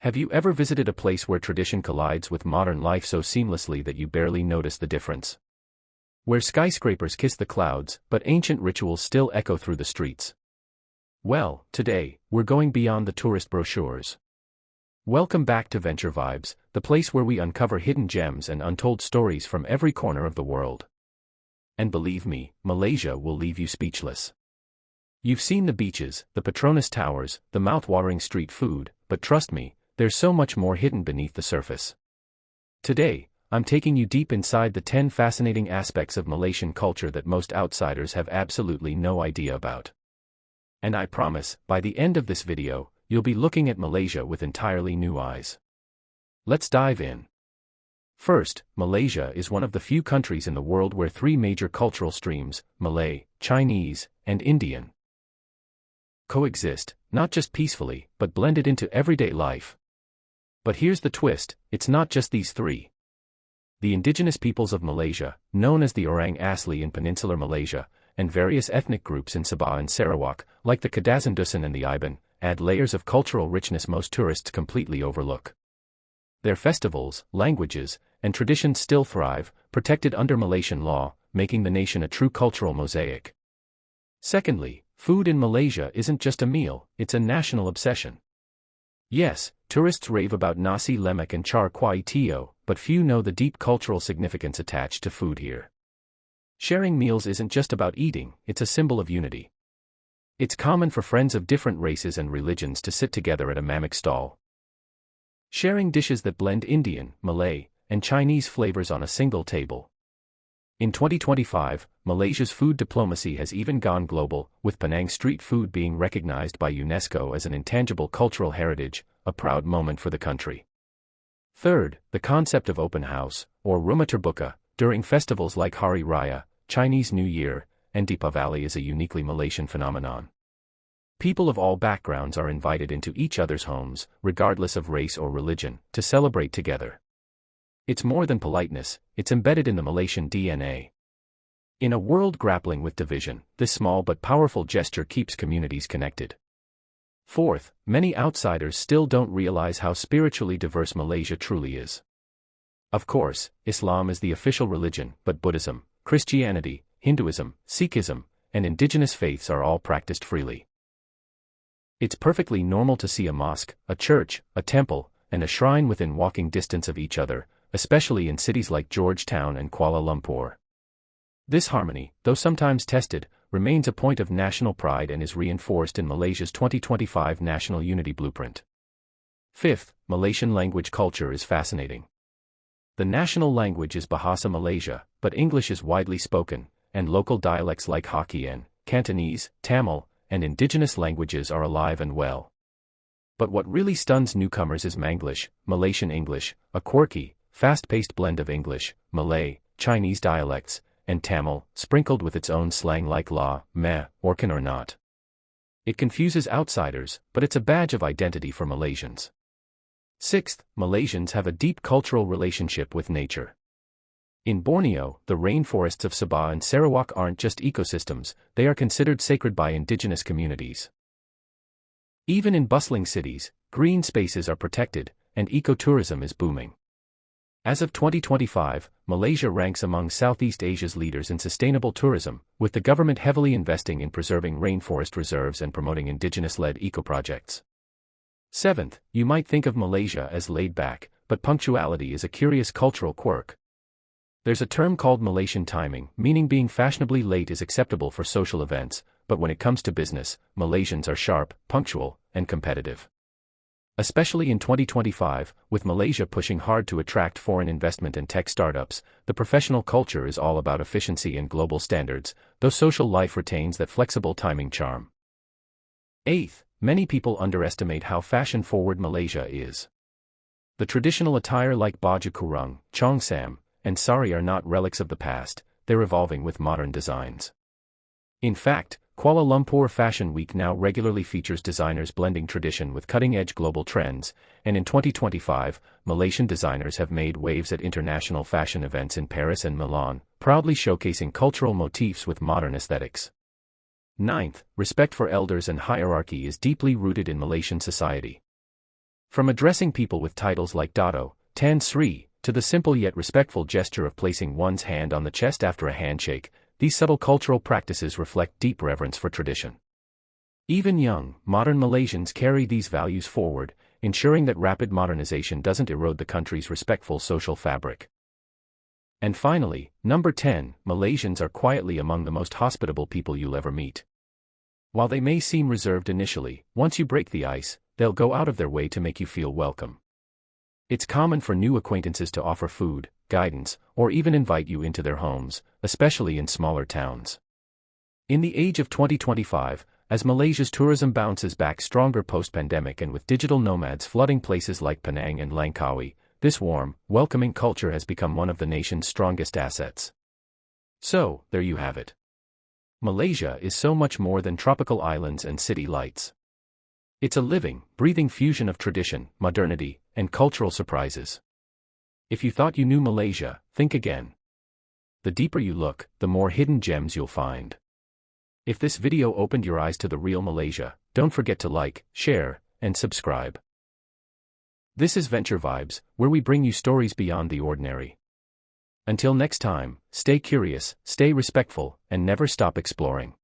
Have you ever visited a place where tradition collides with modern life so seamlessly that you barely notice the difference? Where skyscrapers kiss the clouds, but ancient rituals still echo through the streets? Well, today, we're going beyond the tourist brochures. Welcome back to Venture Vibes, the place where we uncover hidden gems and untold stories from every corner of the world. And believe me, Malaysia will leave you speechless. You've seen the beaches, the Petronas Towers, the mouth-watering street food, but trust me, there's so much more hidden beneath the surface. Today, I'm taking you deep inside the 10 fascinating aspects of Malaysian culture that most outsiders have absolutely no idea about. And I promise, by the end of this video, you'll be looking at Malaysia with entirely new eyes. Let's dive in. First, Malaysia is one of the few countries in the world where three major cultural streams, Malay, Chinese, and Indian, coexist, not just peacefully, but blended into everyday life. But here's the twist, it's not just these three. The indigenous peoples of Malaysia, known as the Orang Asli in Peninsular Malaysia, and various ethnic groups in Sabah and Sarawak, like the Kadazandusun and the Iban, add layers of cultural richness most tourists completely overlook. Their festivals, languages, and traditions still thrive, protected under Malaysian law, making the nation a true cultural mosaic. Secondly, food in Malaysia isn't just a meal, it's a national obsession. Yes, tourists rave about nasi lemak and char kway teow, but few know the deep cultural significance attached to food here. Sharing meals isn't just about eating, it's a symbol of unity. It's common for friends of different races and religions to sit together at a mamak stall, sharing dishes that blend Indian, Malay, and Chinese flavors on a single table. In 2025, Malaysia's food diplomacy has even gone global, with Penang street food being recognized by UNESCO as an intangible cultural heritage, a proud moment for the country. Third, the concept of open house, or rumah terbuka, during festivals like Hari Raya, Chinese New Year, and Deepavali is a uniquely Malaysian phenomenon. People of all backgrounds are invited into each other's homes, regardless of race or religion, to celebrate together. It's more than politeness, it's embedded in the Malaysian DNA. In a world grappling with division, this small but powerful gesture keeps communities connected. Fourth, many outsiders still don't realize how spiritually diverse Malaysia truly is. Of course, Islam is the official religion, but Buddhism, Christianity, Hinduism, Sikhism, and indigenous faiths are all practiced freely. It's perfectly normal to see a mosque, a church, a temple, and a shrine within walking distance of each other, especially in cities like Georgetown and Kuala Lumpur. This harmony, though sometimes tested, remains a point of national pride and is reinforced in Malaysia's 2025 National Unity Blueprint. Fifth, Malaysian language culture is fascinating. The national language is Bahasa Malaysia, but English is widely spoken, and local dialects like Hokkien, Cantonese, Tamil, and indigenous languages are alive and well. But what really stuns newcomers is Manglish, Malaysian English, a quirky, fast-paced blend of English, Malay, Chinese dialects, and Tamil, sprinkled with its own slang like la, meh, or can or not. It confuses outsiders, but it's a badge of identity for Malaysians. Sixth, Malaysians have a deep cultural relationship with nature. In Borneo, the rainforests of Sabah and Sarawak aren't just ecosystems, they are considered sacred by indigenous communities. Even in bustling cities, green spaces are protected, and ecotourism is booming. As of 2025, Malaysia ranks among Southeast Asia's leaders in sustainable tourism, with the government heavily investing in preserving rainforest reserves and promoting indigenous-led eco-projects. Seventh, you might think of Malaysia as laid back, but punctuality is a curious cultural quirk. There's a term called Malaysian timing, meaning being fashionably late is acceptable for social events, but when it comes to business, Malaysians are sharp, punctual, and competitive. Especially in 2025, with Malaysia pushing hard to attract foreign investment and tech startups, the professional culture is all about efficiency and global standards, though social life retains that flexible timing charm. Eighth, many people underestimate how fashion-forward Malaysia is. The traditional attire like baju kurung, chongsam, and sari are not relics of the past, they're evolving with modern designs. In fact, Kuala Lumpur Fashion Week now regularly features designers blending tradition with cutting-edge global trends, and in 2025, Malaysian designers have made waves at international fashion events in Paris and Milan, proudly showcasing cultural motifs with modern aesthetics. Ninth, respect for elders and hierarchy is deeply rooted in Malaysian society. From addressing people with titles like Dato, Tan Sri, to the simple yet respectful gesture of placing one's hand on the chest after a handshake, these subtle cultural practices reflect deep reverence for tradition. Even young, modern Malaysians carry these values forward, ensuring that rapid modernization doesn't erode the country's respectful social fabric. And finally, number 10, Malaysians are quietly among the most hospitable people you'll ever meet. While they may seem reserved initially, once you break the ice, they'll go out of their way to make you feel welcome. It's common for new acquaintances to offer food, guidance, or even invite you into their homes, especially in smaller towns. In the age of 2025, as Malaysia's tourism bounces back stronger post-pandemic and with digital nomads flooding places like Penang and Langkawi, this warm, welcoming culture has become one of the nation's strongest assets. So, there you have it. Malaysia is so much more than tropical islands and city lights. It's a living, breathing fusion of tradition, modernity, and cultural surprises. If you thought you knew Malaysia, think again. The deeper you look, the more hidden gems you'll find. If this video opened your eyes to the real Malaysia, don't forget to like, share, and subscribe. This is Venture Vibes, where we bring you stories beyond the ordinary. Until next time, stay curious, stay respectful, and never stop exploring.